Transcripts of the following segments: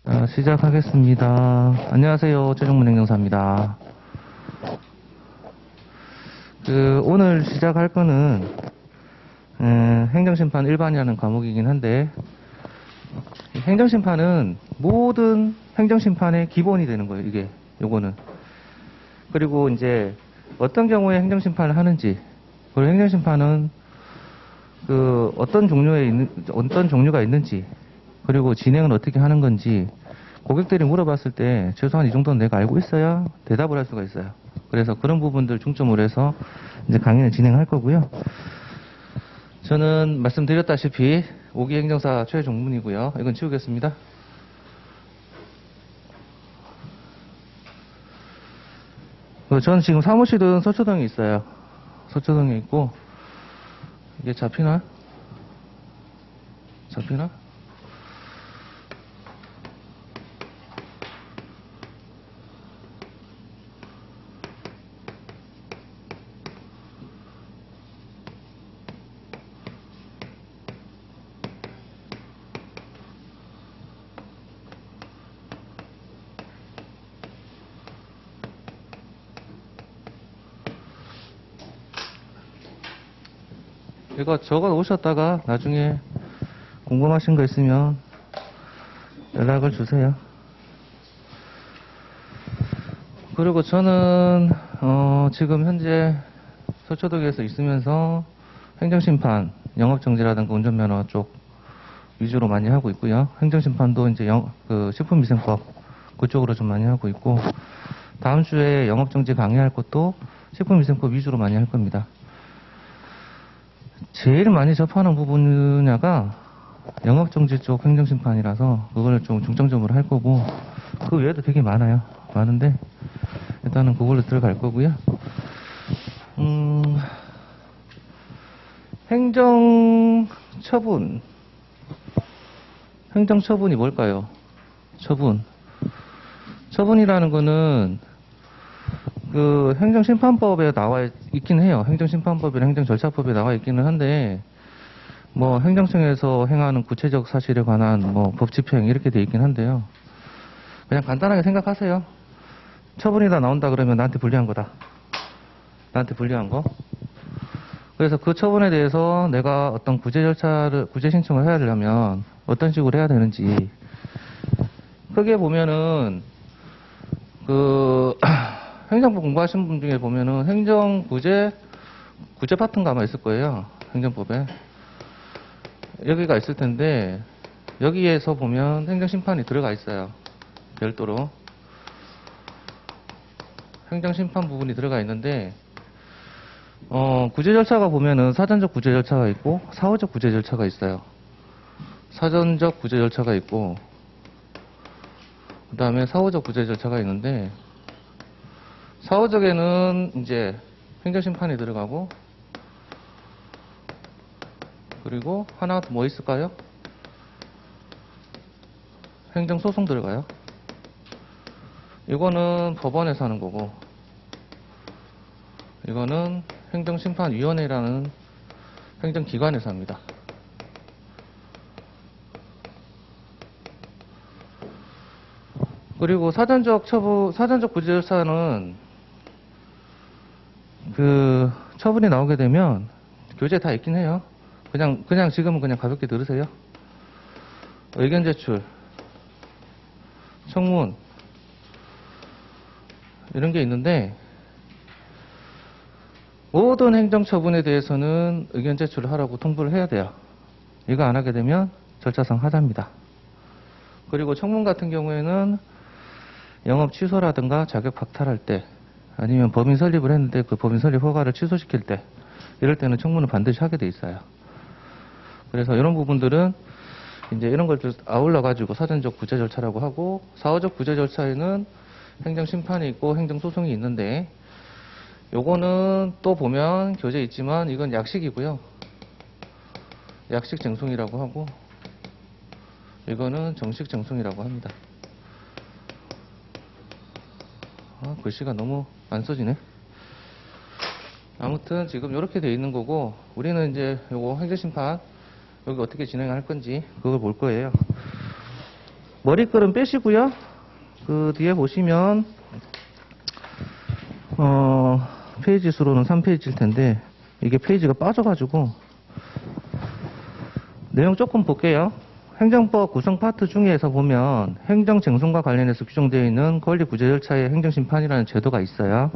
시작하겠습니다. 안녕하세요. 최종문 행정사입니다. 오늘 시작할 거는, 행정심판 일반이라는 과목이긴 한데, 행정심판은 모든 행정심판의 기본이 되는 거예요, 이게, 요거는. 그리고 이제, 어떤 경우에 행정심판을 하는지, 그리고 행정심판은 어떤 종류가 있는지, 그리고 진행은 어떻게 하는 건지 고객들이 물어봤을 때 최소한 이 정도는 내가 알고 있어야 대답을 할 수가 있어요. 그래서 그런 부분들 중점으로 해서 이제 강의를 진행할 거고요. 저는 말씀드렸다시피 5기 행정사 최종문이고요. 이건 치우겠습니다. 저는 지금 사무실은 서초동에 있어요. 서초동에 있고, 이게 잡히나? 이거 적어 놓으셨다가 나중에 궁금하신 거 있으면 연락을 주세요. 그리고 저는 지금 현재 서초동에서 있으면서 행정심판, 영업정지라든가 운전면허 쪽 위주로 많이 하고 있고요. 행정심판도 이제 식품위생법 그쪽으로 좀 많이 하고 있고, 다음 주에 영업정지 강의할 것도 식품위생법 위주로 많이 할 겁니다. 제일 많이 접하는 분야가 영업정지 쪽 행정심판이라서 그걸 좀 중점적으로 할 거고, 그 외에도 되게 많은데 일단은 그걸로 들어갈 거고요. 행정처분이 뭘까요? 처분이라는 거는 행정심판법에 나와 있긴 해요. 행정심판법이나 행정절차법에 나와 있기는 한데, 행정청에서 행하는 구체적 사실에 관한 법 집행 이렇게 돼 있긴 한데요. 그냥 간단하게 생각하세요. 처분이 다 나온다 그러면 나한테 불리한 거다. 나한테 불리한 거. 그래서 그 처분에 대해서 내가 어떤 구제 신청을 해야 되려면 어떤 식으로 해야 되는지, 크게 보면은 행정법 공부하신 분 중에 보면은 구제 파트가 아마 있을 거예요. 행정법에. 여기가 있을 텐데, 여기에서 보면 행정심판이 들어가 있어요. 별도로. 행정심판 부분이 들어가 있는데, 구제 절차가 보면은 사전적 구제 절차가 있고, 사후적 구제 절차가 있어요. 사전적 구제 절차가 있고, 그 다음에 사후적 구제 절차가 있는데, 사후적에는 이제 행정심판이 들어가고, 그리고 하나 더 뭐 있을까요? 행정소송 들어가요. 이거는 법원에서 하는 거고, 이거는 행정심판위원회라는 행정기관에서 합니다. 그리고 사전적 구제 절차는 처분이 나오게 되면 교재 다 있긴 해요. 그냥 지금은 그냥 가볍게 들으세요. 의견 제출, 청문, 이런 게 있는데, 모든 행정처분에 대해서는 의견 제출을 하라고 통보를 해야 돼요. 이거 안 하게 되면 절차상 하자입니다. 그리고 청문 같은 경우에는 영업 취소라든가 자격 박탈할 때, 아니면 법인 설립을 했는데 그 법인 설립 허가를 취소시킬 때, 이럴 때는 청문을 반드시 하게 돼 있어요. 그래서 이런 부분들은 이제 이런 걸 아울러 가지고 사전적 구제 절차라고 하고, 사후적 구제 절차에는 행정심판이 있고 행정소송이 있는데, 요거는 또 보면 교재에 있지만 이건 약식이고요. 약식 쟁송이라고 하고, 이거는 정식 쟁송이라고 합니다. 글씨가 너무 안 써지네. 아무튼 지금 이렇게 돼 있는 거고, 우리는 이제 요거 행정심판 여기 어떻게 진행할 건지 그걸 볼 거예요. 머리글은 빼시고요. 그 뒤에 보시면 페이지 수로는 3페이지일 텐데 이게 페이지가 빠져가지고 내용 조금 볼게요. 행정법 구성 파트 중에서 보면 행정쟁송과 관련해서 규정되어 있는 권리구제 절차의 행정심판이라는 제도가 있어요.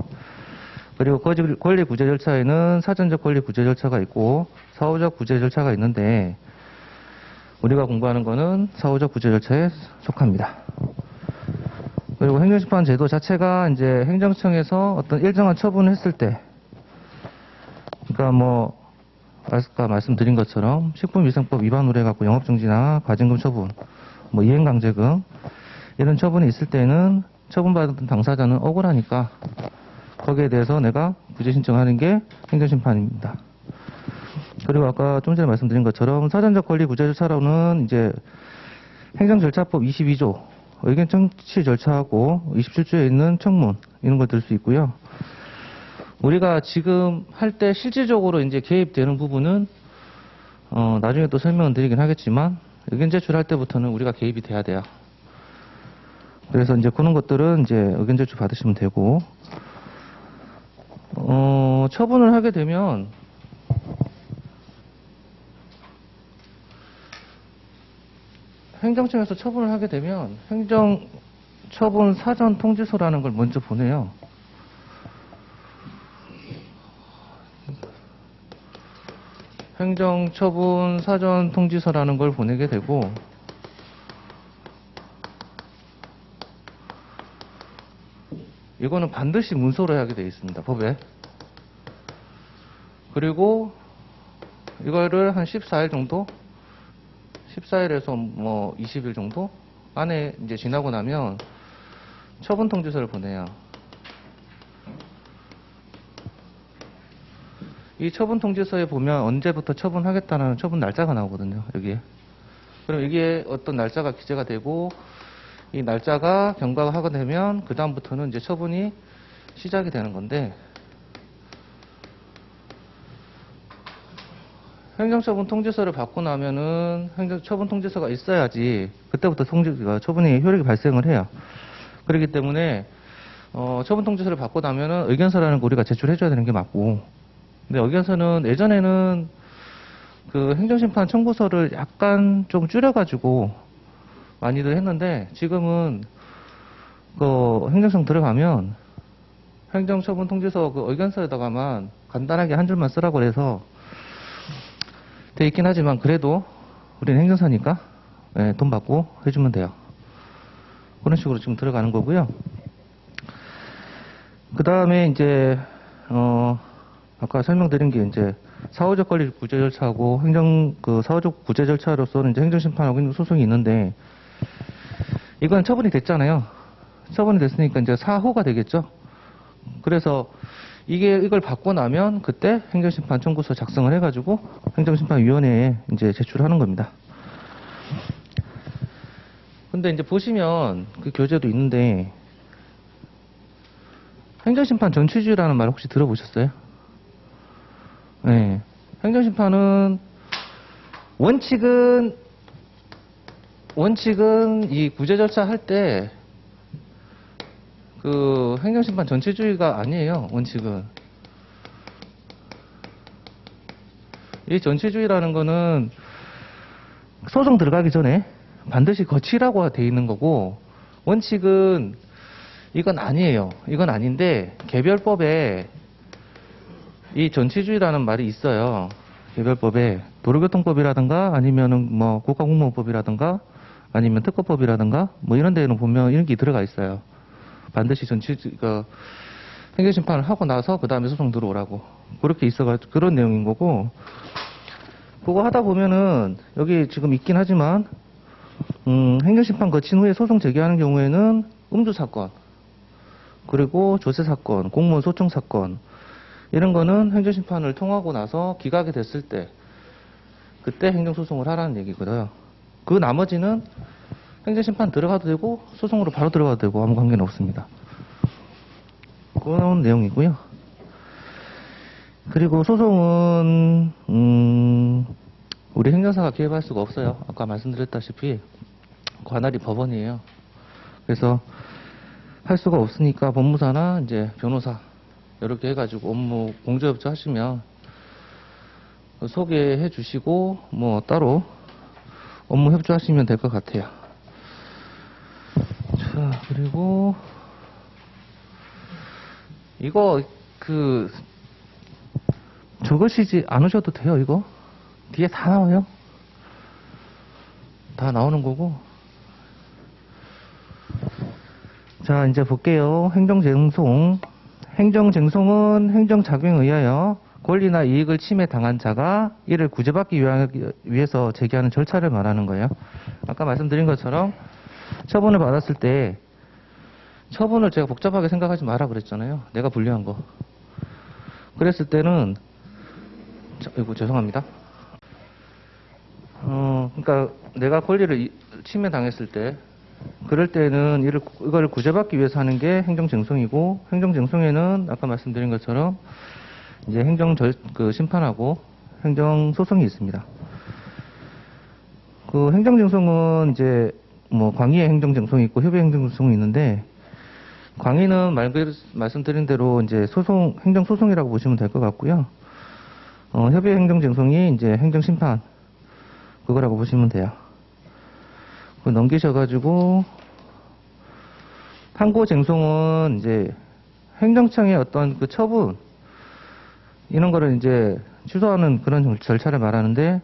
그리고 권리구제 절차에는 사전적 권리구제 절차가 있고 사후적 구제 절차가 있는데 우리가 공부하는 거는 사후적 구제 절차에 속합니다. 그리고 행정심판 제도 자체가 이제 행정청에서 어떤 일정한 처분을 했을 때, 그러니까 뭐 아까 말씀드린 것처럼 식품위생법 위반으로 해갖고 영업정지나 과징금 처분, 뭐 이행강제금 이런 처분이 있을 때는 처분받은 당사자는 억울하니까 거기에 대해서 내가 구제 신청하는 게 행정심판입니다. 그리고 아까 좀 전에 말씀드린 것처럼 사전적 권리 구제 절차로는 이제 행정절차법 22조 의견 청취 절차하고 27조에 있는 청문 이런 걸 들 수 있고요. 우리가 지금 할 때 실질적으로 이제 개입되는 부분은 나중에 또 설명을 드리긴 하겠지만 의견 제출할 때부터는 우리가 개입이 돼야 돼요. 그래서 이제 그런 것들은 이제 의견 제출 받으시면 되고 처분을 하게 되면 행정청에서 처분을 하게 되면 행정처분 사전 통지서라는 걸 먼저 보내요. 행정처분 사전 통지서라는 걸 보내게 되고 이거는 반드시 문서로 하게 되어 있습니다. 법에. 그리고 이거를 한 14일 정도 14일에서 뭐 20일 정도 안에 이제 지나고 나면 처분 통지서를 보내요. 이 처분 통지서에 보면 언제부터 처분하겠다는 처분 날짜가 나오거든요. 여기에. 그럼 여기에 어떤 날짜가 기재가 되고 이 날짜가 경과가 하게 되면 그 다음부터는 이제 처분이 시작이 되는 건데 행정처분 통지서를 받고 나면은 행정처분 통지서가 있어야지 그때부터 처분이 효력이 발생을 해요. 그렇기 때문에 처분 통지서를 받고 나면은 의견서라는 거 우리가 제출해줘야 되는 게 맞고 근데 의견서는 예전에는 그 행정심판 청구서를 약간 좀 줄여가지고 많이들 했는데 지금은 그 행정청 들어가면 행정처분 통지서 그 의견서에다가만 간단하게 한 줄만 쓰라고 해서 돼 있긴 하지만 그래도 우리는 행정사니까 네, 돈 받고 해주면 돼요. 그런 식으로 지금 들어가는 거고요. 그 다음에 이제 아까 설명드린 게 이제 사후적 권리 구제 절차하고 사후적 구제 절차로서는 이제 행정심판하고 행정소송이 있는데 이건 처분이 됐잖아요. 처분이 됐으니까 이제 사후가 되겠죠. 그래서 이걸 받고 나면 그때 행정심판 청구서 작성을 해가지고 행정심판위원회에 이제 제출하는 겁니다. 근데 이제 보시면 그 교재도 있는데 행정심판 전취주의라는 말 혹시 들어보셨어요? 네. 행정심판은 원칙은 이 구제 절차 할 때 그 행정심판 전체주의가 아니에요. 원칙은 이 전체주의라는 거는 소송 들어가기 전에 반드시 거치라고 돼 있는 거고 원칙은 이건 아니에요. 이건 아닌데 개별법에 이 전체주의라는 말이 있어요. 개별법에 도로교통법이라든가 아니면은 뭐 국가공무원법이라든가 아니면 특허법이라든가 뭐 이런 데는 보면 이런 게 들어가 있어요. 반드시 행정심판을 하고 나서 그 다음에 소송 들어오라고 그렇게 있어가지고 그런 내용인 거고 그거 하다 보면은 여기 지금 있긴 하지만 행정심판 거친 후에 소송 제기하는 경우에는 음주사건 그리고 조세사건, 공무원 소청사건 이런 거는 행정심판을 통하고 나서 기각이 됐을 때 그때 행정소송을 하라는 얘기거든요. 그 나머지는 행정심판 들어가도 되고 소송으로 바로 들어가도 되고 아무 관계는 없습니다. 그런 내용이고요. 그리고 소송은 우리 행정사가 개입할 수가 없어요. 아까 말씀드렸다시피 관할이 법원이에요. 그래서 할 수가 없으니까 법무사나 이제 변호사 이렇게 해가지고 업무 공제협조 하시면 소개해 주시고 뭐 따로 업무 협조하시면 될 것 같아요. 자, 그리고 이거 적으시지 않으셔도 돼요. 이거 뒤에 다 나와요. 다 나오는 거고. 자, 이제 볼게요. 행정쟁송. 행정쟁송은 행정작용에 의하여 권리나 이익을 침해당한 자가 이를 구제받기 위해서 제기하는 절차를 말하는 거예요. 아까 말씀드린 것처럼 처분을 받았을 때 처분을 제가 복잡하게 생각하지 마라 그랬잖아요. 내가 불리한 거. 그랬을 때는 이거 죄송합니다. 그러니까 내가 권리를 침해당했을 때 그럴 때는 이걸 구제받기 위해서 하는 게 행정쟁송이고, 행정쟁송에는 아까 말씀드린 것처럼 이제 심판하고 행정소송이 있습니다. 그 행정쟁송은 이제 뭐 광의의 행정쟁송이 있고 협의 행정쟁송이 있는데, 광의는 말씀드린 대로 이제 행정소송이라고 보시면 될 것 같고요. 협의 행정쟁송이 이제 행정심판 그거라고 보시면 돼요. 넘기셔가지고 항고쟁송은 이제 행정청의 어떤 그 처분 이런 거를 이제 취소하는 그런 절차를 말하는데,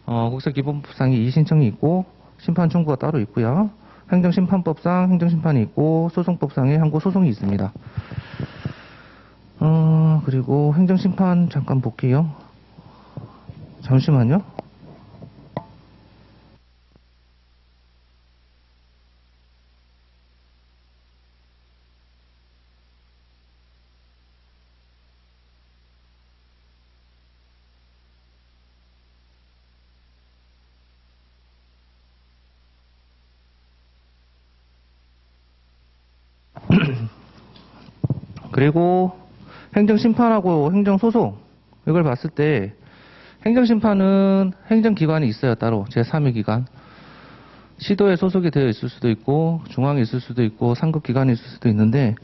국세기본법상에 이의신청이 있고 심판 청구가 따로 있고요. 행정심판법상 행정심판이 있고 소송법상에 항고소송이 있습니다. 그리고 행정심판 잠깐 볼게요. 잠시만요. 그리고 행정심판하고 행정소송 이걸 봤을 때 행정심판은 행정기관이 있어요. 따로 제3의 기관. 시도에 소속이 되어 있을 수도 있고 중앙에 있을 수도 있고 상급기관이 있을 수도 있는데,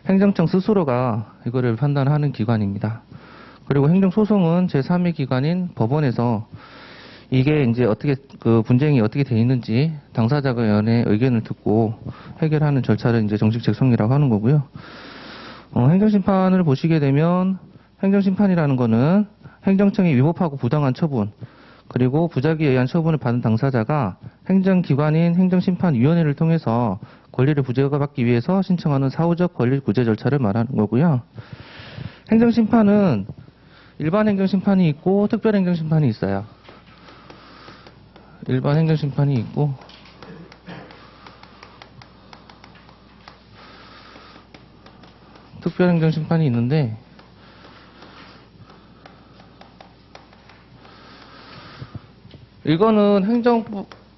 행정청 스스로가 이거를 판단하는 기관입니다. 그리고 행정소송은 제3의 기관인 법원에서 이게 이제 어떻게 그 분쟁이 어떻게 돼 있는지 당사자 간의 의견을 듣고 해결하는 절차를 이제 정식쟁송이라고 하는 거고요. 행정심판을 보시게 되면 행정심판이라는 거는 행정청이 위법하고 부당한 처분, 그리고 부작위에 의한 처분을 받은 당사자가 행정기관인 행정심판위원회를 통해서 권리를 부여받기 위해서 신청하는 사후적 권리 구제 절차를 말하는 거고요. 행정심판은 일반 행정심판이 있고 특별 행정심판이 있어요. 일반 행정심판이 있고 특별행정심판이 있는데, 이거는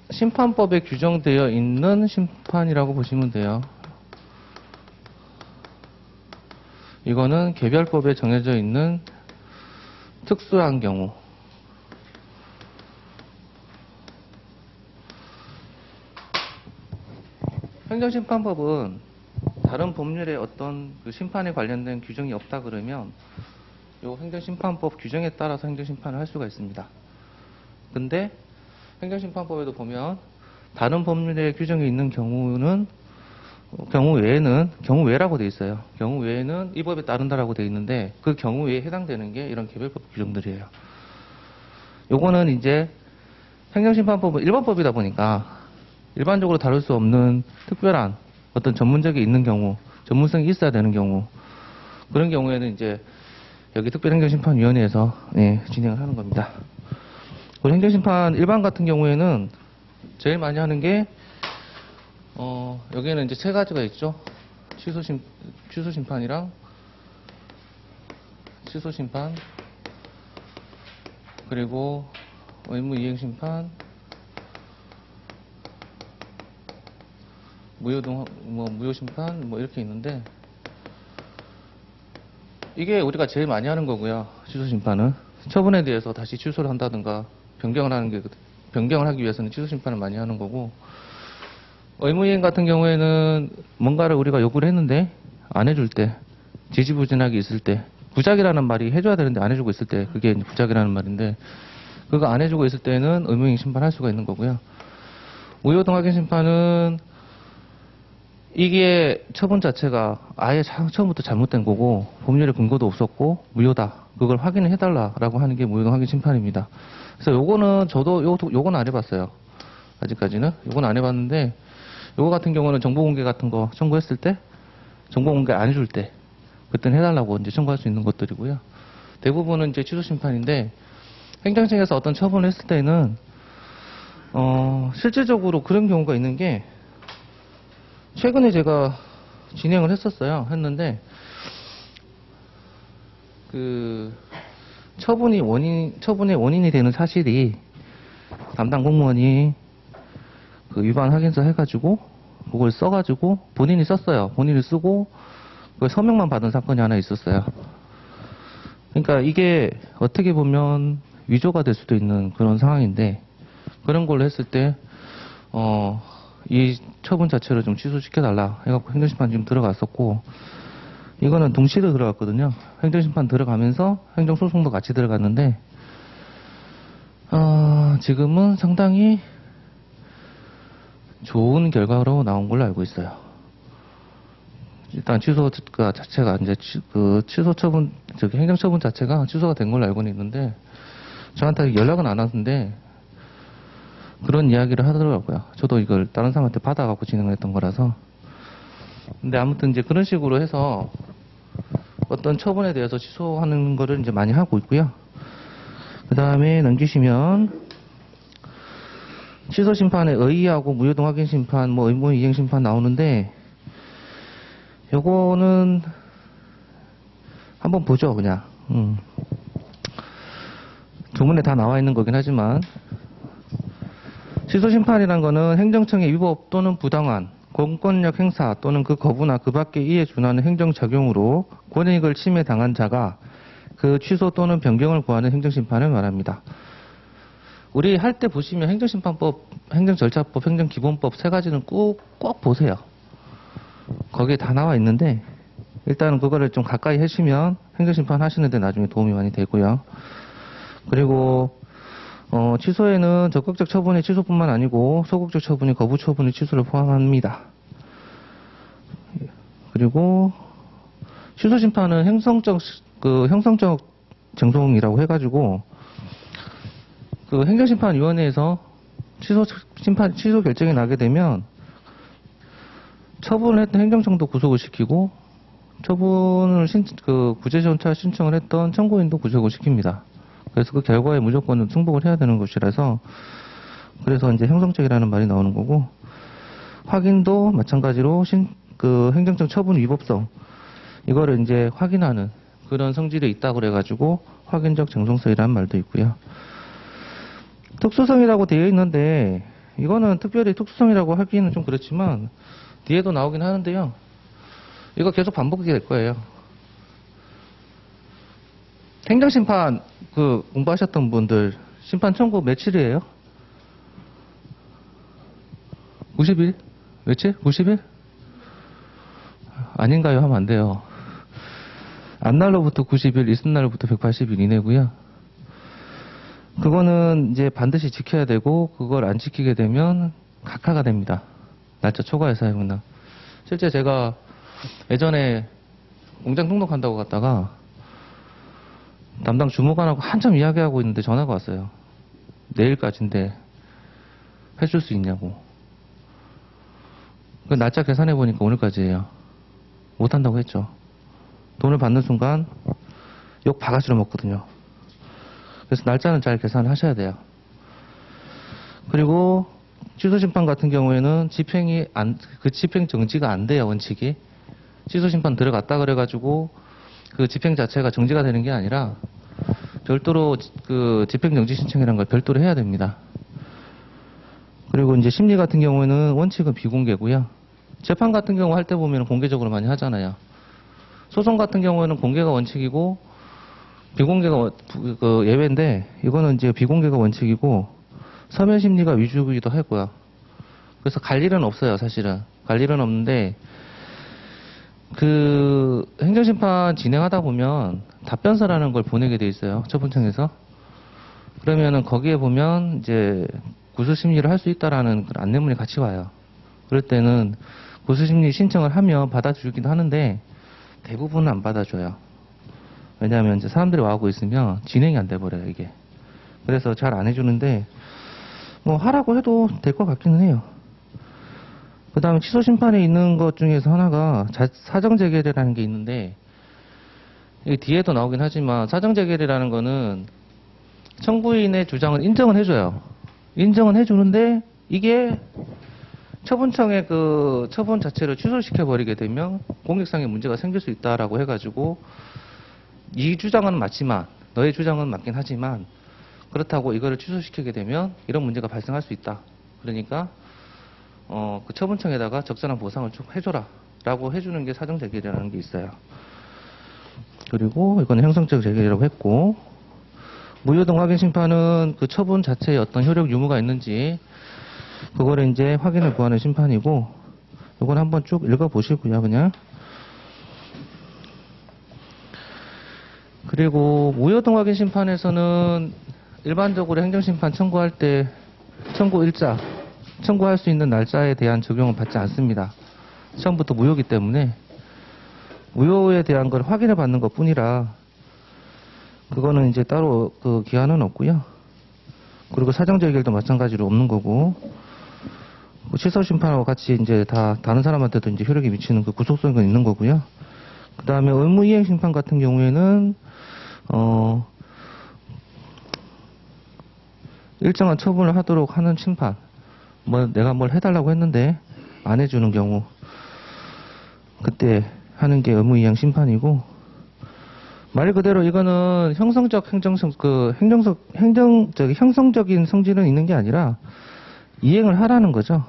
행정심판법에 규정되어 있는 심판이라고 보시면 돼요. 이거는 개별법에 정해져 있는 특수한 경우. 행정심판법은 다른 법률에 어떤 그 심판에 관련된 규정이 없다 그러면 이 행정심판법 규정에 따라서 행정심판을 할 수가 있습니다. 근데 행정심판법에도 보면 다른 법률에 규정이 있는 경우 외라고 돼 있어요. 경우 외에는 이 법에 따른다라고 돼 있는데, 그 경우 외에 해당되는 게 이런 개별법 규정들이에요. 요거는 이제 행정심판법은 일반법이다 보니까 일반적으로 다룰 수 없는 특별한 어떤 전문적이 있는 경우, 전문성이 있어야 되는 경우, 그런 경우에는 이제 여기 특별행정심판위원회에서 진행을 하는 겁니다. 그리고 행정심판 일반 같은 경우에는 제일 많이 하는 게 여기에는 이제 세 가지가 있죠. 취소심판이랑 취소심판, 그리고 의무이행심판, 무효심판 이렇게 있는데, 이게 우리가 제일 많이 하는 거고요. 취소심판은 처분에 대해서 다시 취소를 한다든가 변경을 하기 위해서는 취소심판을 많이 하는 거고, 의무이행 같은 경우에는 뭔가를 우리가 요구를 했는데 안 해줄 때, 지지부진하게 있을 때, 부작이라는 말이 해줘야 되는데 안 해주고 있을 때, 그게 이제 부작이라는 말인데, 그거 안 해주고 있을 때는 의무이행 심판할 수가 있는 거고요. 무효동 확인 심판은 이게 처분 자체가 아예 처음부터 잘못된 거고 법률에 근거도 없었고 무효다. 그걸 확인을 해달라라고 하는 게 무효동 확인 심판입니다. 그래서 요거는 저도 요거는 안 해봤어요. 아직까지는 요건 안 해봤는데 요거 같은 경우는 정보 공개 같은 거 청구했을 때 정보 공개 안 해줄 때 그때는 해달라고 이제 청구할 수 있는 것들이고요. 대부분은 이제 취소 심판인데 행정청에서 어떤 처분을 했을 때는 실질적으로 그런 경우가 있는 게 최근에 제가 진행을 했는데 그 처분의 원인이 되는 사실이 담당 공무원이 그 위반 확인서 해가지고 그걸 써가지고 본인이 썼어요. 본인이 쓰고 그걸 서명만 받은 사건이 하나 있었어요. 그러니까 이게 어떻게 보면 위조가 될 수도 있는 그런 상황인데 그런 걸로 했을 때 이 처분 자체를 좀 취소시켜달라 해갖고 행정심판 지금 들어갔었고 이거는 동시에 들어갔거든요. 행정심판 들어가면서 행정소송도 같이 들어갔는데 지금은 상당히 좋은 결과로 나온 걸로 알고 있어요. 일단 취소가 자체가 이제 취소 처분 행정처분 자체가 취소가 된 걸로 알고는 있는데 저한테 연락은 안 왔는데 그런 이야기를 하더라고요. 저도 이걸 다른 사람한테 받아갖고 진행을 했던 거라서. 근데 아무튼 이제 그런 식으로 해서 어떤 처분에 대해서 취소하는 거를 이제 많이 하고 있고요. 그 다음에 넘기시면 취소 심판에 의의하고 무효동 확인 심판, 뭐 의무 이행 심판 나오는데 요거는 한번 보죠, 그냥. 조문에 다 나와 있는 거긴 하지만 취소심판이란 거는 행정청의 위법 또는 부당한 공권력 행사 또는 그 거부나 그 밖의 이에 준하는 행정작용으로 권익을 침해당한 자가 그 취소 또는 변경을 구하는 행정심판을 말합니다. 우리 할 때 보시면 행정심판법, 행정절차법, 행정기본법 세 가지는 꼭 보세요. 거기에 다 나와 있는데 일단은 그거를 좀 가까이 하시면 행정심판 하시는데 나중에 도움이 많이 되고요. 그리고 취소에는 적극적 처분의 취소뿐만 아니고 소극적 처분이 거부 처분의 취소를 포함합니다. 그리고 취소 심판은 형성적 쟁송이라고 해가지고 그 행정심판위원회에서 취소 결정이 나게 되면 처분을 했던 행정청도 구속을 시키고 처분을 구제전차 신청을 했던 청구인도 구속을 시킵니다. 그래서 그 결과에 무조건 승복을 해야 되는 것이라서 그래서 이제 형성적이라는 말이 나오는 거고 확인도 마찬가지로 행정청 처분 위법성 이거를 이제 확인하는 그런 성질이 있다고 그래가지고 확인적 쟁송성이라는 말도 있고요. 특수성이라고 되어 있는데 이거는 특별히 특수성이라고 하기는 좀 그렇지만 뒤에도 나오긴 하는데요. 이거 계속 반복이 될 거예요. 행정심판 공부하셨던 분들 심판 청구 며칠이에요? 90일? 며칠? 90일? 아닌가요? 하면 안 돼요. 안날로부터 90일, 있음날로부터 180일 이내고요. 그거는 이제 반드시 지켜야 되고 그걸 안 지키게 되면 각하가 됩니다. 날짜 초과해서 하면. 실제 제가 예전에 공장 등록한다고 갔다가 담당 주무관하고 한참 이야기하고 있는데 전화가 왔어요. 내일까지인데 해줄 수 있냐고. 그 날짜 계산해 보니까 오늘까지예요. 못한다고 했죠. 돈을 받는 순간 욕 바가지로 먹거든요. 그래서 날짜는 잘 계산을 하셔야 돼요. 그리고 취소심판 같은 경우에는 집행 정지가 안 돼요, 원칙이. 취소심판 들어갔다 그래가지고 그 집행 자체가 정지가 되는 게 아니라 별도로 그 집행정지 신청이라는 걸 별도로 해야 됩니다. 그리고 이제 심리 같은 경우에는 원칙은 비공개고요. 재판 같은 경우 할 때 보면 공개적으로 많이 하잖아요. 소송 같은 경우에는 공개가 원칙이고 비공개가 예외인데 이거는 이제 비공개가 원칙이고 서면 심리가 위주이기도 하고요. 그래서 갈 일은 없어요, 사실은. 갈 일은 없는데, 그 행정심판 진행하다 보면 답변서라는 걸 보내게 돼 있어요, 처분청에서. 그러면은 거기에 보면 이제 구수심리를 할 수 있다라는 그런 안내문이 같이 와요. 그럴 때는 구수심리 신청을 하면 받아주기도 하는데 대부분은 안 받아줘요. 왜냐하면 이제 사람들이 와하고 있으면 진행이 안 돼버려요, 이게. 그래서 잘 안 해주는데 뭐 하라고 해도 될 것 같기는 해요. 그 다음에 취소심판에 있는 것 중에서 하나가 사정재결이라는 게 있는데, 이 뒤에도 나오긴 하지만 사정재결이라는 거는 청구인의 주장을 인정을 해줘요. 인정은 해주는데 이게 처분청의 그 처분 자체를 취소시켜버리게 되면 공익상의 문제가 생길 수 있다라고 해가지고, 이 주장은 맞지만, 너의 주장은 맞긴 하지만 그렇다고 이거를 취소시키게 되면 이런 문제가 발생할 수 있다. 그러니까 그 처분청에다가 적절한 보상을 좀 해줘라 라고 해주는 게 사정재결이라는 게 있어요. 그리고 이건 형성적 재결이라고 했고, 무효등 확인 심판은 그 처분 자체에 어떤 효력 유무가 있는지 그거를 이제 확인을 구하는 심판이고, 이건 한번 쭉 읽어보시고요, 그냥. 그리고 무효등 확인 심판에서는 일반적으로 행정심판 청구할 때 청구 일자, 청구할 수 있는 날짜에 대한 적용은 받지 않습니다. 처음부터 무효이기 때문에 무효에 대한 걸 확인해 받는 것 뿐이라 그거는 이제 따로 그 기한은 없고요. 그리고 사정재결도 마찬가지로 없는 거고, 취소심판하고 같이 이제 다 다른 사람한테도 이제 효력이 미치는 그 구속성은 있는 거고요. 그 다음에 의무이행심판 같은 경우에는 일정한 처분을 하도록 하는 심판, 뭐 내가 뭘 해달라고 했는데 안 해주는 경우, 그때 하는 게 의무이행 심판이고, 말 그대로 이거는 형성적 형성적인 성질은 있는 게 아니라 이행을 하라는 거죠.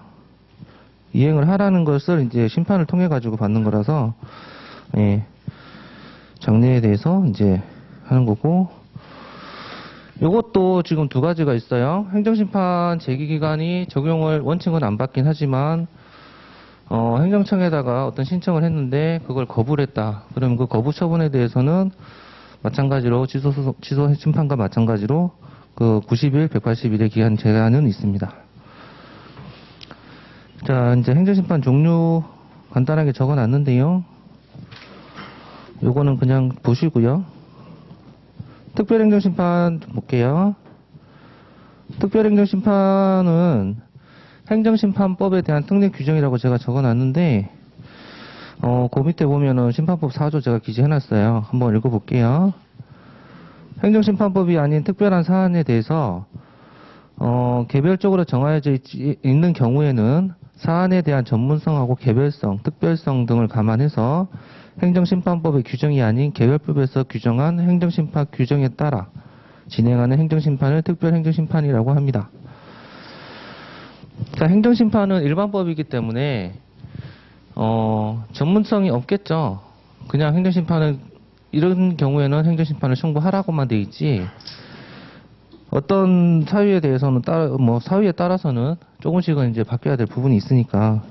이행을 하라는 것을 이제 심판을 통해 가지고 받는 거라서, 예, 장례에 대해서 이제 하는 거고, 요것도 지금 두 가지가 있어요. 행정심판 제기기간이 적용을 원칙은 안 받긴 하지만 행정청에다가 어떤 신청을 했는데 그걸 거부를 했다. 그러면 그 거부 처분에 대해서는 마찬가지로 취소 심판과 마찬가지로 그 90일, 180일의 기한 제한은 있습니다. 자, 이제 행정심판 종류 간단하게 적어놨는데요. 요거는 그냥 보시고요. 특별행정심판 볼게요. 특별행정심판은 행정심판법에 대한 특례 규정이라고 제가 적어놨는데, 그 밑에 보면은 심판법 4조 제가 기재해놨어요. 한번 읽어볼게요. 행정심판법이 아닌 특별한 사안에 대해서 개별적으로 정하여져 있는 경우에는 사안에 대한 전문성하고 개별성, 특별성 등을 감안해서 행정심판법의 규정이 아닌 개별법에서 규정한 행정심판 규정에 따라 진행하는 행정심판을 특별행정심판이라고 합니다. 자, 행정심판은 일반법이기 때문에 전문성이 없겠죠. 그냥 행정심판은 이런 경우에는 행정심판을 청구하라고만 돼 있지, 어떤 사유에 대해서는 사유에 따라서는 조금씩은 이제 바뀌어야 될 부분이 있으니까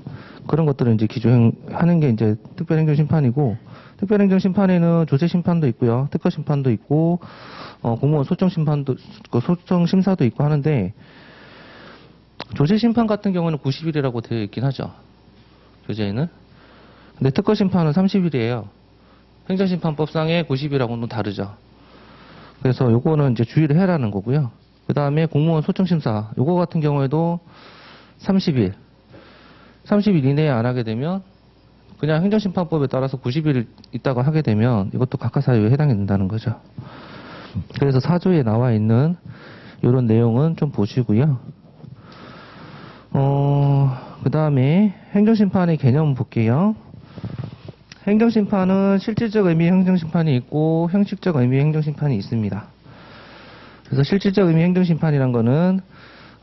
그런 것들을 이제 기조하는 게 이제 특별행정심판이고, 특별행정심판에는 조세심판도 있고요, 특허심판도 있고, 공무원 소청심판도, 소청심사도 있고 하는데, 조세심판 같은 경우는 90일이라고 되어 있긴 하죠. 교재에는. 근데 특허심판은 30일이에요. 행정심판법상의 90일하고는 다르죠. 그래서 요거는 이제 주의를 해라는 거고요. 그 다음에 공무원 소청심사, 요거 같은 경우에도 30일 이내에 안 하게 되면, 그냥 행정심판법에 따라서 90일 있다가 하게 되면 이것도 각하사유에 해당이 된다는 거죠. 그래서 4조에 나와 있는 이런 내용은 좀 보시고요. 그 다음에 행정심판의 개념 볼게요. 행정심판은 실질적 의미의 행정심판이 있고 형식적 의미의 행정심판이 있습니다. 그래서 실질적 의미의 행정심판이란 거는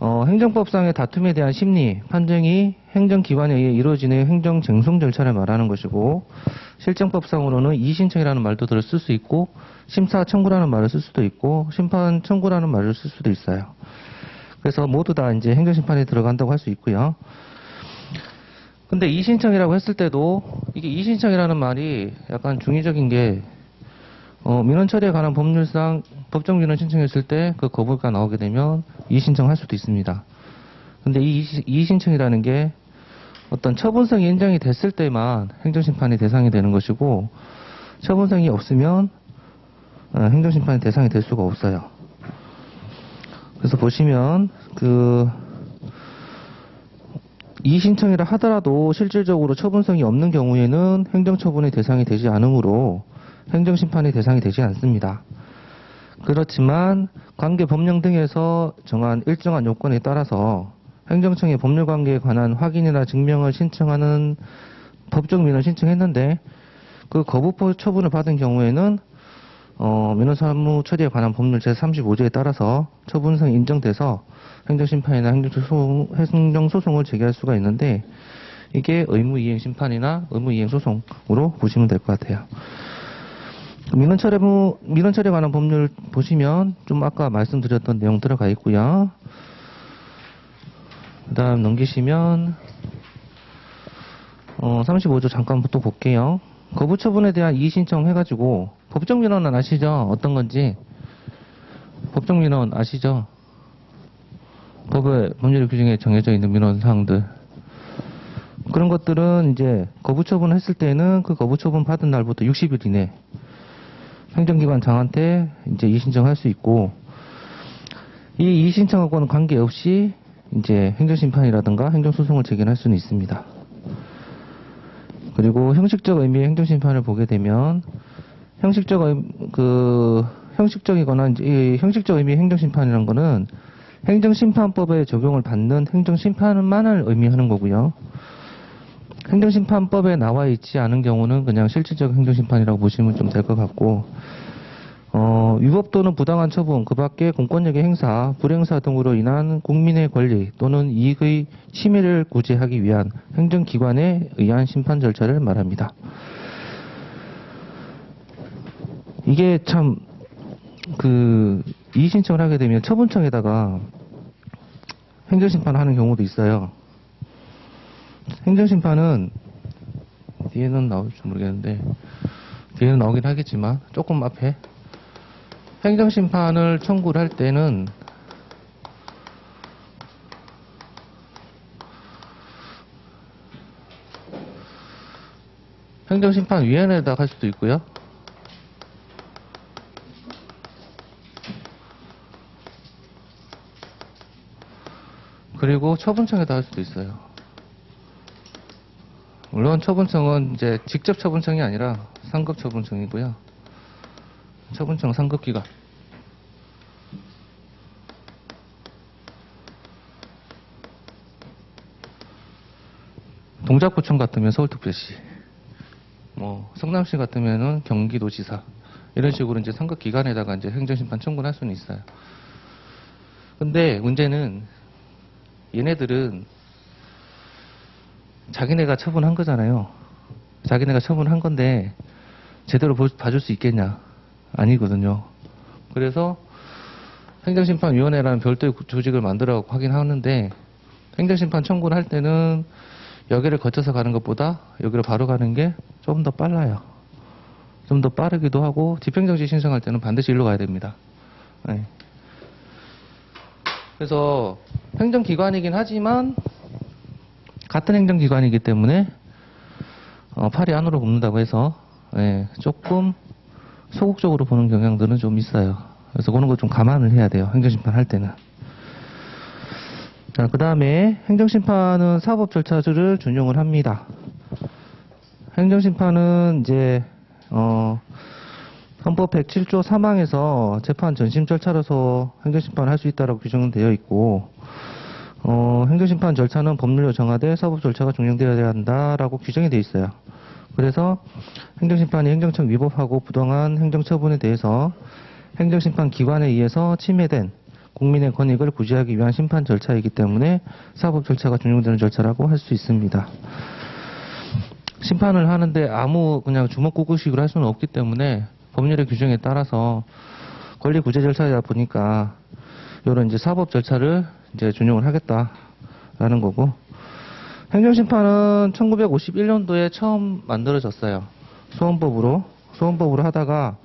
행정법상의 다툼에 대한 심리, 판정이 행정기관에 의해 이루어지는 행정쟁송 절차를 말하는 것이고, 실정법상으로는 이의신청이라는 말도 쓸 수 있고, 심사 청구라는 말을 쓸 수도 있고, 심판 청구라는 말을 쓸 수도 있어요. 그래서 모두 다 이제 행정심판에 들어간다고 할 수 있고요. 근데 이의신청이라고 했을 때도 이게 이의신청이라는 말이 약간 중의적인 게 민원 처리에 관한 법률상 법정 민원 신청했을 때 그 거부가 나오게 되면 이의신청할 수도 있습니다. 근데 이 이의신청이라는 게 어떤 처분성이 인정이 됐을 때만 행정심판이 대상이 되는 것이고 처분성이 없으면 행정심판이 대상이 될 수가 없어요. 그래서 보시면 이의신청이라 하더라도 실질적으로 처분성이 없는 경우에는 행정처분의 대상이 되지 않으므로 행정심판의 대상이 되지 않습니다. 그렇지만 관계법령 등에서 정한 일정한 요건에 따라서 행정청의 법률관계에 관한 확인이나 증명을 신청하는 법정 민원 신청했는데 그 거부 처분을 받은 경우에는 민원사무 처리에 관한 법률 제35조에 따라서 처분성이 인정돼서 행정심판이나 행정소송을 제기할 수가 있는데 이게 의무이행심판이나 의무이행소송으로 보시면 될 것 같아요. 민원 처리에 관한 법률 보시면 좀 아까 말씀드렸던 내용 들어가 있고요. 그 다음 넘기시면 35조 잠깐 또 볼게요. 거부처분에 대한 이의신청 해가지고 법정민원은 아시죠? 어떤 건지 법정민원 아시죠? 법률 규정에 정해져 있는 민원사항들 그런 것들은 이제 거부처분을 했을 때는 그 거부처분 받은 날부터 60일 이내 행정기관 장한테 이제 이의신청할 수 있고 이 이의신청하고는 관계없이 이제 행정심판이라든가 행정소송을 제기할 수는 있습니다. 그리고 형식적 의미의 행정심판을 보게 되면 형식적이거나 이제 형식적 의미의 행정심판이라는 거는 행정심판법에 적용을 받는 행정심판만을 의미하는 거고요. 행정심판법에 나와 있지 않은 경우는 그냥 실질적 행정심판이라고 보시면 좀 될 것 같고 위법 또는 부당한 처분, 그 밖에 공권력의 행사, 불행사 등으로 인한 국민의 권리 또는 이익의 침해를 구제하기 위한 행정기관에 의한 심판 절차를 말합니다. 이게 참 이의신청을 하게 되면 처분청에다가 행정심판을 하는 경우도 있어요. 행정심판은 뒤에는 나올지 모르겠는데 뒤에는 나오긴 하겠지만 조금 앞에 행정심판을 청구를 할 때는 행정심판위원회에다 할 수도 있고요. 그리고 처분청에다 할 수도 있어요. 물론 처분청은 이제 직접 처분청이 아니라 상급 처분청이고요. 처분청 상급기관. 동작구청 같으면 서울특별시, 성남시 같으면은 경기도지사 이런 식으로 이제 상급기관에다가 이제 행정심판 청구를 할 수는 있어요. 근데 문제는 얘네들은 자기네가 처분한 거잖아요. 자기네가 처분한 건데 제대로 봐줄 수 있겠냐? 아니거든요. 그래서 행정심판위원회라는 별도의 조직을 만들어 확인하는데 행정심판 청구를 할 때는 여기를 거쳐서 가는 것보다 여기로 바로 가는 게 좀 더 빨라요. 좀 더 빠르기도 하고 집행정지 신청할 때는 반드시 일로 가야 됩니다. 네. 그래서 행정기관이긴 하지만 같은 행정기관이기 때문에 팔이 안으로 굽는다고 해서 조금 소극적으로 보는 경향들은 좀 있어요. 그래서 그런 거 좀 감안을 해야 돼요. 행정심판 할 때는. 자, 그 다음에 행정심판은 사법 절차를 준용을 합니다. 행정심판은 이제 헌법 107조 3항에서 재판 전심 절차로서 행정심판을 할 수 있다고 규정은 되어 있고 행정심판 절차는 법률로 정하되 사법 절차가 준용되어야 한다라고 규정이 되어 있어요. 그래서 행정심판이 행정청 위법하고 부당한 행정처분에 대해서 행정심판 기관에 의해서 침해된 국민의 권익을 구제하기 위한 심판 절차이기 때문에 사법 절차가 준용되는 절차라고 할 수 있습니다. 심판을 하는데 그냥 주먹구구식으로 할 수는 없기 때문에 법률의 규정에 따라서 권리 구제 절차이다 보니까 이런 이제 사법 절차를 이제 준용을 하겠다라는 거고 행정심판은 1951년도에 처음 만들어졌어요. 소원법으로 하다가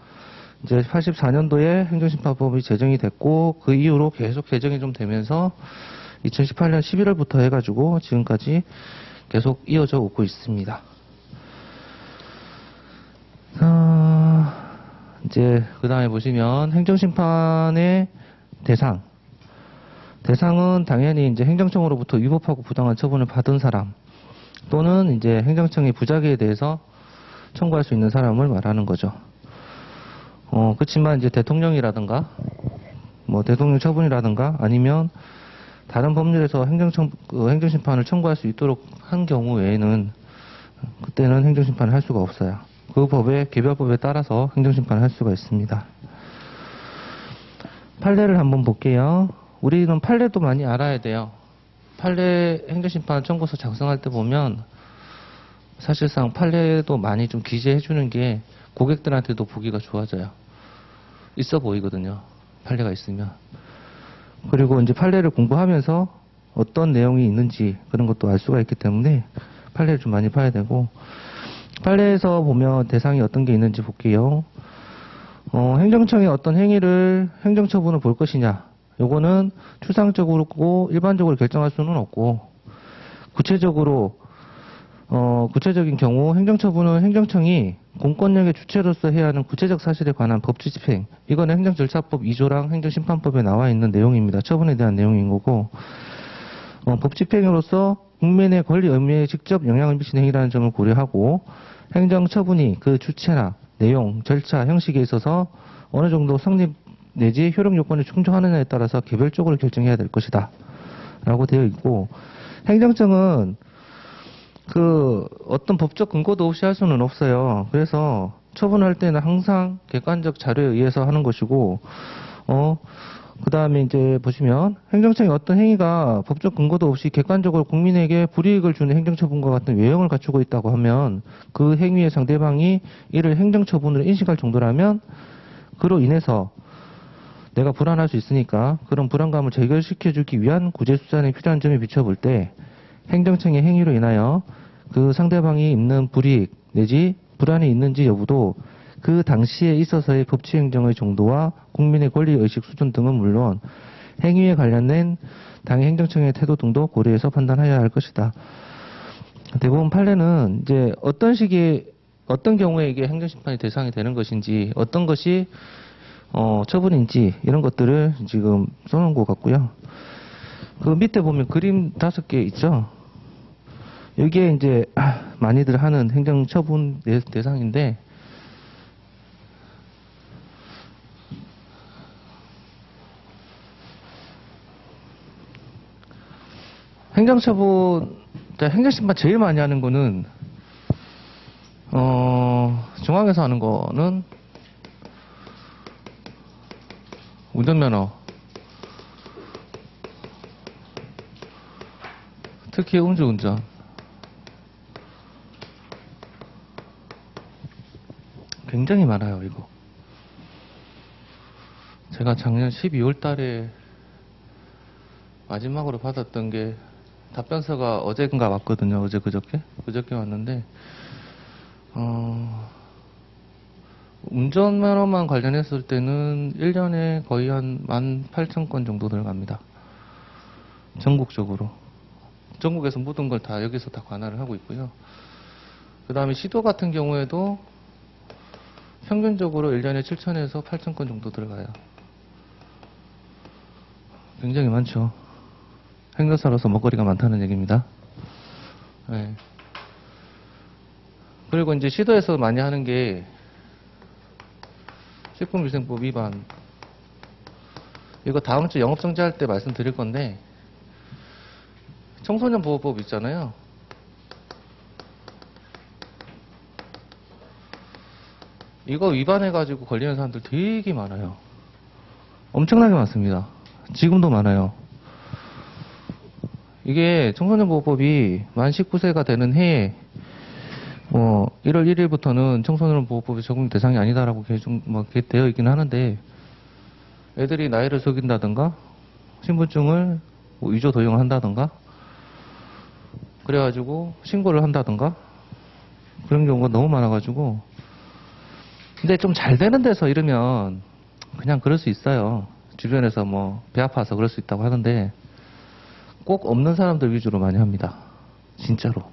이제 84년도에 행정심판법이 제정이 됐고 그 이후로 계속 개정이 좀 되면서 2018년 11월부터 해가지고 지금까지 계속 이어져 오고 있습니다. 이제 그 다음에 보시면 행정심판의 대상은 당연히 이제 행정청으로부터 위법하고 부당한 처분을 받은 사람 또는 이제 행정청이 부작위에 대해서 청구할 수 있는 사람을 말하는 거죠. 그렇지만 이제 대통령이라든가 뭐 대통령 처분이라든가 아니면 다른 법률에서 행정심판을 청구할 수 있도록 한 경우 외에는 그때는 행정심판을 할 수가 없어요. 그 법의 개별법에 따라서 행정심판을 할 수가 있습니다. 판례를 한번 볼게요. 우리는 판례도 많이 알아야 돼요. 판례 행정심판 청구서 작성할 때 보면 사실상 판례도 많이 좀 기재해 주는 게 고객들한테도 보기가 좋아져요. 있어 보이거든요. 판례가 있으면. 그리고 이제 판례를 공부하면서 어떤 내용이 있는지 그런 것도 알 수가 있기 때문에 판례를 좀 많이 봐야 되고 판례에서 보면 대상이 어떤 게 있는지 볼게요. 행정청이 어떤 행위를 행정처분을 볼 것이냐. 요거는 추상적으로 일반적으로 결정할 수는 없고 구체적인 경우 행정처분은 행정청이 공권력의 주체로서 해야 하는 구체적 사실에 관한 법치 집행. 이건 행정절차법 2조랑 행정심판법에 나와 있는 내용입니다. 처분에 대한 내용인 거고 법집행으로서 국민의 권리 의무에 직접 영향을 미치는 행위라는 점을 고려하고 행정처분이 그 주체나 내용, 절차, 형식에 있어서 어느 정도 성립 내지 효력 요건에 충족하느냐에 따라서 개별적으로 결정해야 될 것이다 라고 되어 있고 행정청은 어떤 법적 근거도 없이 할 수는 없어요. 그래서 처분할 때는 항상 객관적 자료에 의해서 하는 것이고 그 다음에 이제 보시면 행정청이 어떤 행위가 법적 근거도 없이 객관적으로 국민에게 불이익을 주는 행정처분과 같은 외형을 갖추고 있다고 하면 그 행위의 상대방이 이를 행정처분으로 인식할 정도라면 그로 인해서 내가 불안할 수 있으니까 그런 불안감을 제거시켜주기 위한 구제수단이 필요한 점에 비춰볼 때 행정청의 행위로 인하여 그 상대방이 입는 불이익 내지 불안이 있는지 여부도 그 당시에 있어서의 법치행정의 정도와 국민의 권리의식 수준 등은 물론 행위에 관련된 당의 행정청의 태도 등도 고려해서 판단해야 할 것이다. 대부분 판례는 이제 어떤 경우에 이게 행정심판이 대상이 되는 것인지 어떤 것이 처분인지 이런 것들을 지금 써놓은 것 같고요. 그 밑에 보면 그림 5개 있죠. 여기에 이제 많이들 하는 행정처분 대상인데 행정심판 제일 많이 하는 거는 중앙에서 하는 거는 운전면허, 특히 음주운전. 굉장히 많아요, 이거. 제가 작년 12월 달에 마지막으로 받았던 게 답변서가 어제인가 왔거든요. 그저께 왔는데 운전면허만 관련했을 때는 1년에 거의 한 18,000건 정도 들어갑니다. 전국적으로. 전국에서 모든 걸 다 여기서 다 관할을 하고 있고요. 그 다음에 시도 같은 경우에도 평균적으로 1년에 7,000에서 8,000건 정도 들어가요. 굉장히 많죠. 행정사로서 먹거리가 많다는 얘기입니다. 네. 그리고 이제 시도에서 많이 하는 게 식품위생법 위반. 이거 다음 주 영업정지할 때 말씀드릴 건데 청소년 보호법 있잖아요. 이거 위반해가지고 걸리는 사람들 되게 많아요. 엄청나게 많습니다. 지금도 많아요. 이게 청소년보호법이 만 19세가 되는 해에 1월 1일부터는 청소년보호법이 적용 대상이 아니다라고 되어 있긴 하는데 애들이 나이를 속인다든가 신분증을 위조 도용한다든가 그래가지고 신고를 한다던가 그런 경우가 너무 많아가지고. 근데 좀 잘 되는 데서 이러면 그냥 그럴 수 있어요. 주변에서 뭐 배 아파서 그럴 수 있다고 하는데 꼭 없는 사람들 위주로 많이 합니다. 진짜로.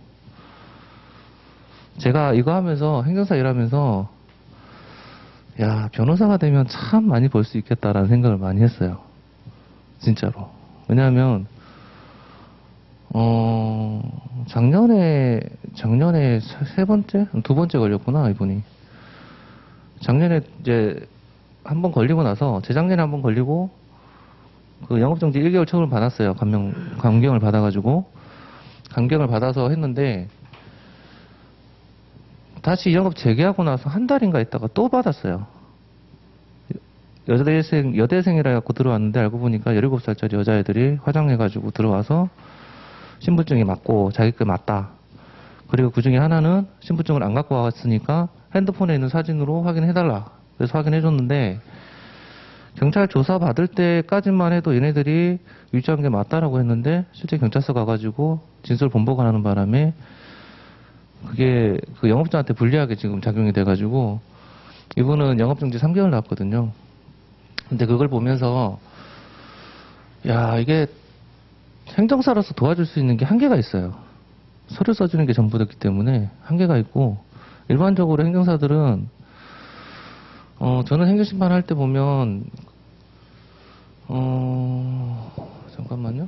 제가 이거 하면서 행정사 일하면서 야, 변호사가 되면 참 많이 벌 수 있겠다라는 생각을 많이 했어요. 진짜로. 왜냐하면 작년에 세 번째? 두 번째 걸렸구나, 이분이. 작년에 이제 한 번 걸리고 나서, 재작년에 한 번 걸리고, 그 영업정지 1개월 처분을 받았어요. 감경을 받아가지고. 감경을 받아서 했는데, 다시 영업 재개하고 나서 한 달인가 있다가 또 받았어요. 여대생이라 해갖고 들어왔는데, 알고 보니까 17살짜리 여자애들이 화장해가지고 들어와서, 신분증이 맞고 자기 거 맞다. 그리고 그 중에 하나는 신분증을 안 갖고 왔으니까 핸드폰에 있는 사진으로 확인해달라. 그래서 확인해줬는데 경찰 조사 받을 때까지만 해도 얘네들이 위조한 게 맞다라고 했는데 실제 경찰서 가가지고 진술 번복을 하는 바람에 그게 그 영업자한테 불리하게 지금 작용이 돼가지고 이분은 영업정지 3개월 나왔거든요. 근데 그걸 보면서 야, 이게 행정사로서 도와줄 수 있는 게 한계가 있어요. 서류 써주는 게 전부였기 때문에 한계가 있고, 일반적으로 행정사들은 저는 행정심판 할 때 보면 잠깐만요.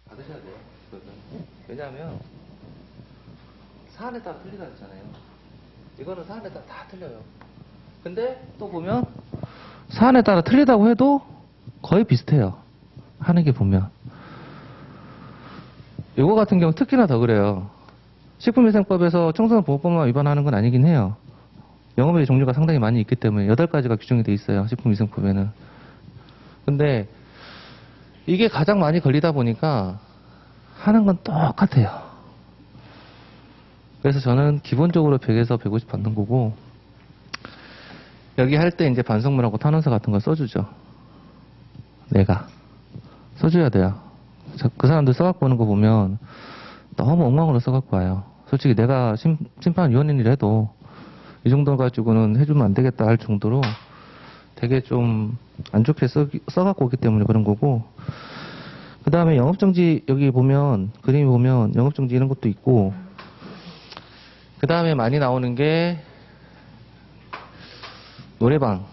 받으셔야 돼요. 왜냐하면 사안에 따라 틀리다 했잖아요. 이거는 사안에 따라 다 틀려요. 근데 또 보면 사안에 따라 틀리다고 해도 거의 비슷해요. 하는 게 보면. 요거 같은 경우 특히나 더 그래요. 식품위생법에서 청소년보호법만 위반하는 건 아니긴 해요. 영업의 종류가 상당히 많이 있기 때문에 8가지가 규정이 돼 있어요. 식품위생법에는. 근데 이게 가장 많이 걸리다 보니까 하는 건 똑같아요. 그래서 저는 기본적으로 100에서 150 받는 거고, 여기 할 때 이제 반성문하고 탄원서 같은 거 써주죠. 내가. 써줘야 돼요. 그 사람들 써갖고 오는 거 보면 너무 엉망으로 써갖고 와요. 솔직히 내가 심판위원이라도 이 정도 가지고는 해주면 안 되겠다 할 정도로 되게 좀 안 좋게 써갖고 오기 때문에 그런 거고, 그 다음에 영업정지 여기 보면 그림이 보면 영업정지 이런 것도 있고, 그 다음에 많이 나오는 게 노래방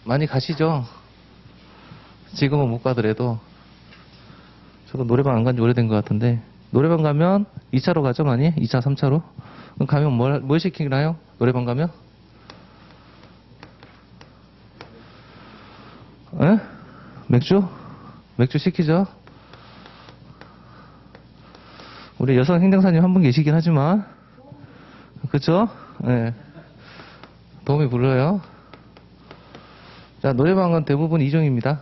많이 가시죠? 지금은 못 가더라도. 저도 노래방 안 간 지 오래된 것 같은데, 노래방 가면 2차로 가죠, 많이? 2차, 3차로? 그럼 가면 뭘 시키나요? 노래방 가면? 에? 맥주? 맥주 시키죠? 우리 여성 행정사님 한 분 계시긴 하지만, 그쵸? 예. 도움이 불러요. 자, 노래방은 대부분 2종입니다.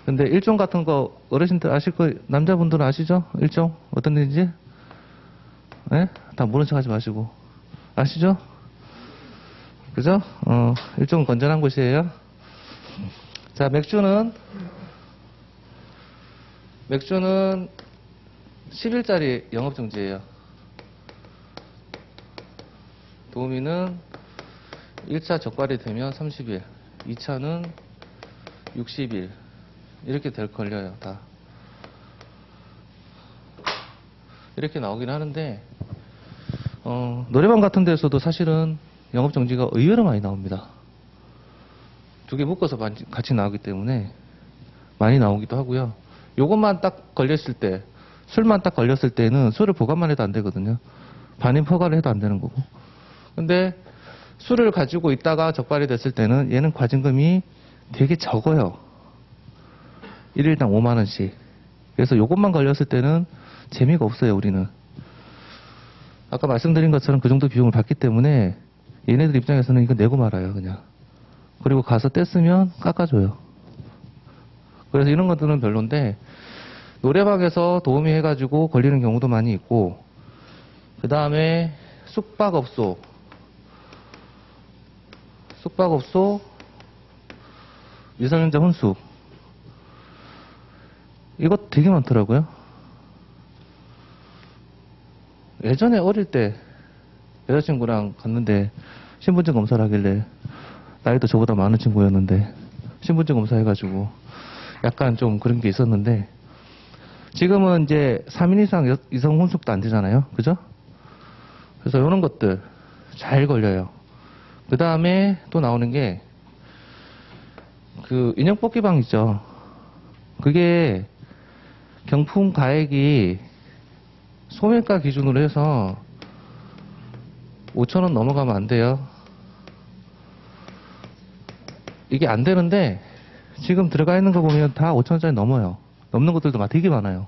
근데 1종 같은 거 어르신들 아실 거, 남자분들은 아시죠? 1종? 어떤 데인지? 예? 다 모른 척 하지 마시고. 아시죠? 그죠? 1종은 건전한 곳이에요. 자, 맥주는 10일짜리 영업정지예요. 도우미는 1차 적발이 되면 30일, 2차는 60일. 이렇게 걸려요, 다. 이렇게 나오긴 하는데, 노래방 같은 데서도 사실은 영업정지가 의외로 많이 나옵니다. 두 개 묶어서 같이 나오기 때문에 많이 나오기도 하고요. 요것만 딱 걸렸을 때, 술만 딱 걸렸을 때는 술을 보관만 해도 안 되거든요. 반입 허가를 해도 안 되는 거고. 근데 술을 가지고 있다가 적발이 됐을 때는 얘는 과징금이 되게 적어요. 1일당 5만 원씩. 그래서 요것만 걸렸을 때는 재미가 없어요, 우리는. 아까 말씀드린 것처럼 그 정도 비용을 받기 때문에 얘네들 입장에서는 이거 내고 말아요, 그냥. 그리고 가서 뗐으면 깎아줘요. 그래서 이런 것들은 별론데, 노래방에서 도우미 해가지고 걸리는 경우도 많이 있고, 그 다음에 숙박업소, 미성년자 혼숙. 이거 되게 많더라고요. 예전에 어릴 때 여자친구랑 갔는데 신분증 검사를 하길래 나이도 저보다 많은 친구였는데 신분증 검사해가지고 약간 좀 그런 게 있었는데 지금은 이제 3인 이상 이성 혼숙도 안 되잖아요. 그죠? 그래서 이런 것들 잘 걸려요. 그 다음에 또 나오는 게 그 인형 뽑기방 있죠. 그게 경품 가액이 소매가 기준으로 해서 5,000원 넘어가면 안 돼요. 이게 안 되는데 지금 들어가 있는 거 보면 다 5,000원짜리 넘어요. 넘는 것들도 되게 많아요.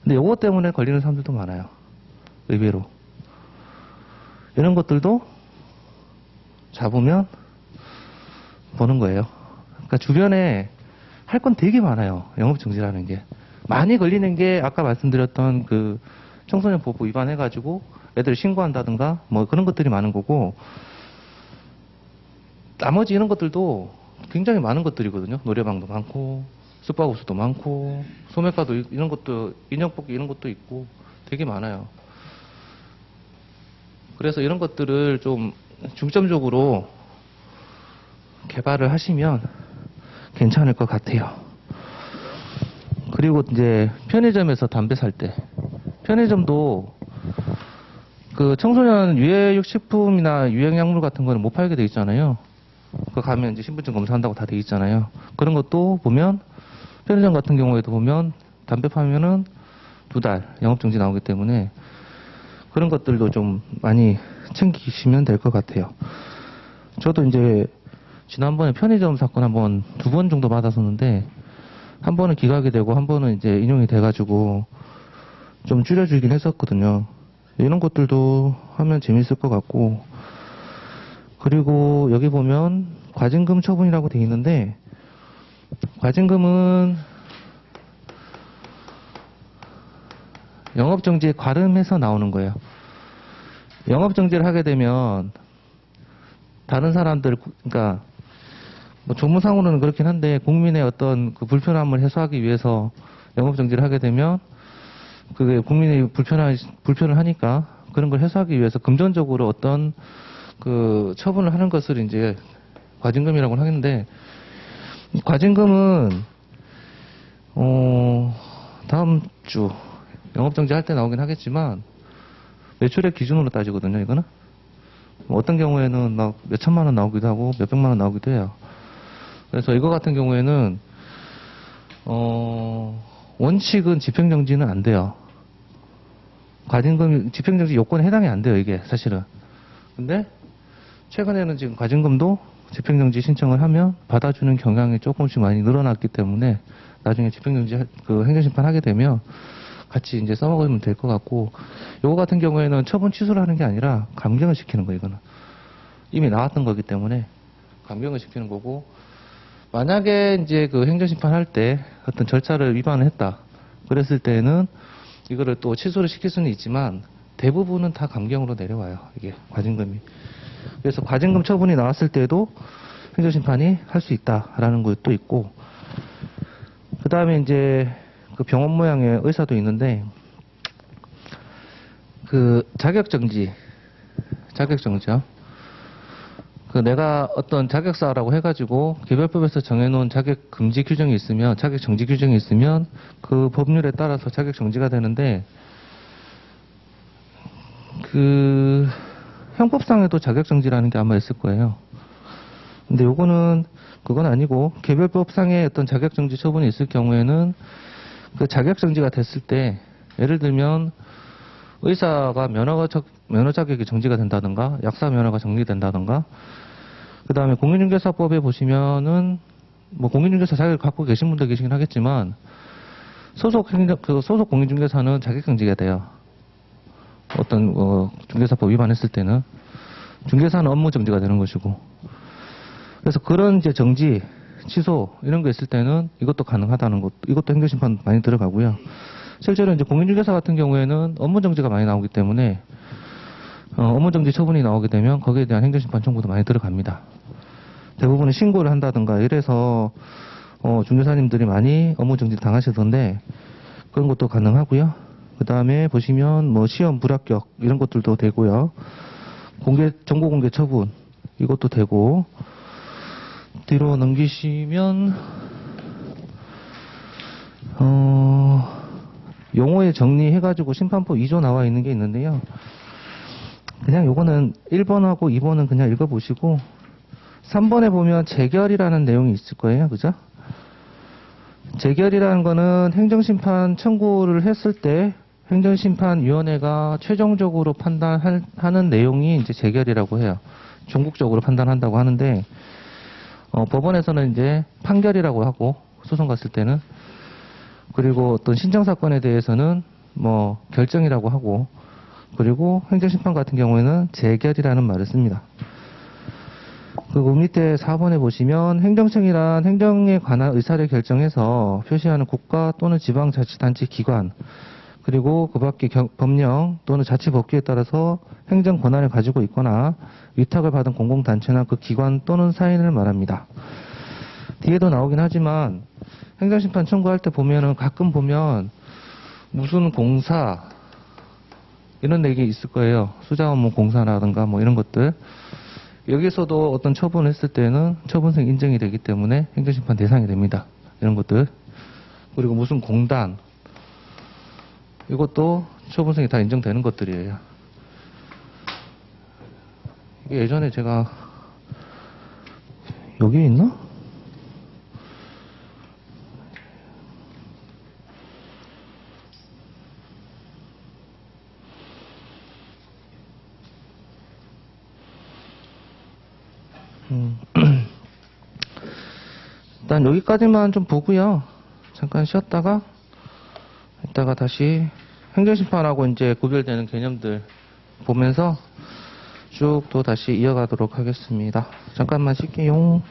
근데 요거 때문에 걸리는 사람들도 많아요. 의외로. 이런 것들도 잡으면 보는 거예요. 그러니까 주변에 할 건 되게 많아요. 영업정지라는 게. 많이 걸리는 게 아까 말씀드렸던 그 청소년 보호법 위반해가지고 애들 신고한다든가 뭐 그런 것들이 많은 거고 나머지 이런 것들도 굉장히 많은 것들이거든요. 노래방도 많고 숙박업소도 많고 소매가도 이런 것도 인형 뽑기 이런 것도 있고 되게 많아요. 그래서 이런 것들을 좀 중점적으로 개발을 하시면 괜찮을 것 같아요. 그리고 이제 편의점에서 담배 살 때 편의점도 그 청소년 유해육식품이나 유행약물 같은 거는 못 팔게 돼 있잖아요. 그 가면 이제 신분증 검사한다고 다 돼 있잖아요. 그런 것도 보면 편의점 같은 경우에도 보면 담배 파면은 2달 영업정지 나오기 때문에 그런 것들도 좀 많이 챙기시면 될 것 같아요. 저도 이제 지난번에 편의점 사건 한번 2번 정도 받았었는데 한 번은 기각이 되고 한 번은 이제 인용이 돼가지고 좀 줄여주긴 했었거든요. 이런 것들도 하면 재밌을 것 같고 그리고 여기 보면 과징금 처분이라고 돼 있는데 과징금은 영업정지에 과름해서 나오는 거예요. 영업정지를 하게 되면 다른 사람들 그러니까 뭐 조문상으로는 그렇긴 한데 국민의 어떤 그 불편함을 해소하기 위해서 영업정지를 하게 되면 그게 국민이 불편을 하니까 그런 걸 해소하기 위해서 금전적으로 어떤 그 처분을 하는 것을 이제 과징금이라고 하는데 과징금은 다음 주 영업정지 할 때 나오긴 하겠지만 매출액 기준으로 따지거든요. 이거는 어떤 경우에는 막 몇천만 원 나오기도 하고 몇백만 원 나오기도 해요. 그래서 이거 같은 경우에는 원칙은 집행정지는 안 돼요. 과징금 집행정지 요건에 해당이 안 돼요. 이게 사실은. 근데 최근에는 지금 과징금도 집행정지 신청을 하면 받아주는 경향이 조금씩 많이 늘어났기 때문에 나중에 집행정지 그 행정심판 하게 되면 같이 이제 써먹으면 될 것 같고 요거 같은 경우에는 처분 취소를 하는 게 아니라 감경을 시키는 거예요. 이거는 이미 나왔던 거기 때문에 감경을 시키는 거고 만약에 이제 그 행정심판 할 때 어떤 절차를 위반을 했다 그랬을 때는 이거를 또 취소를 시킬 수는 있지만 대부분은 다 감경으로 내려와요. 이게 과징금이. 그래서 과징금 처분이 나왔을 때도 행정심판이 할 수 있다라는 것도 있고 그 다음에 이제 그 병원 모양의 의사도 있는데 그 자격정지요. 그 내가 어떤 자격사라고 해가지고 개별법에서 정해놓은 자격금지 규정이 있으면 자격정지 규정이 있으면 그 법률에 따라서 자격정지가 되는데 그 형법상에도 자격정지라는 게 아마 있을 거예요. 근데 요거는 그건 아니고 개별법상의 어떤 자격정지 처분이 있을 경우에는 그 자격정지가 됐을 때 예를 들면 의사가 면허 자격이 정지가 된다든가 약사 면허가 정지된다든가 그 다음에 공인중개사법에 보시면은 뭐 공인중개사 자격을 갖고 계신 분들 계시긴 하겠지만 소속 공인중개사는 자격정지가 돼요. 어떤 중개사법 위반했을 때는 중개사는 업무 정지가 되는 것이고 그래서 그런 이제 정지, 취소 이런 거 있을 때는 이것도 가능하다는 것, 이것도 행정심판 많이 들어가고요. 실제로 이제 공인중개사 같은 경우에는 업무 정지가 많이 나오기 때문에 업무 정지 처분이 나오게 되면 거기에 대한 행정심판 청구도 많이 들어갑니다. 대부분은 신고를 한다든가 이래서 중개사님들이 많이 업무 정지 당하시던데 그런 것도 가능하고요. 그 다음에 보시면 뭐 시험 불합격 이런 것들도 되고요. 정보 공개 처분 이것도 되고 뒤로 넘기시면 용어에 정리해가지고 심판법 2조 나와 있는 게 있는데요. 그냥 요거는 1번하고 2번은 그냥 읽어보시고 3번에 보면 재결이라는 내용이 있을 거예요. 그죠? 재결이라는 거는 행정심판 청구를 했을 때 행정심판위원회가 최종적으로 판단하는 내용이 이제 재결이라고 해요. 종국적으로 판단한다고 하는데 법원에서는 이제 판결이라고 하고 소송 갔을 때는 그리고 어떤 신청사건에 대해서는 뭐 결정이라고 하고 그리고 행정심판 같은 경우에는 재결이라는 말을 씁니다. 그리고 밑에 4번에 보시면 행정청이란 행정에 관한 의사를 결정해서 표시하는 국가 또는 지방자치단체 기관 그리고 그 밖의 법령 또는 자치법규에 따라서 행정 권한을 가지고 있거나 위탁을 받은 공공단체나 그 기관 또는 사인을 말합니다. 뒤에도 나오긴 하지만 행정심판 청구할 때 보면은 가끔 보면 무슨 공사 이런 얘기 있을 거예요. 수자원문 공사라든가 뭐 이런 것들. 여기서도 어떤 처분을 했을 때는 처분성 인정이 되기 때문에 행정심판 대상이 됩니다. 이런 것들. 그리고 무슨 공단 이것도 처분성이 다 인정되는 것들이에요. 이게 예전에 제가 여기 있나? 일단 여기까지만 좀 보고요. 잠깐 쉬었다가 이따가 다시 행정심판하고 이제 구별되는 개념들 보면서 쭉 또 다시 이어가도록 하겠습니다. 잠깐만 쉴게요.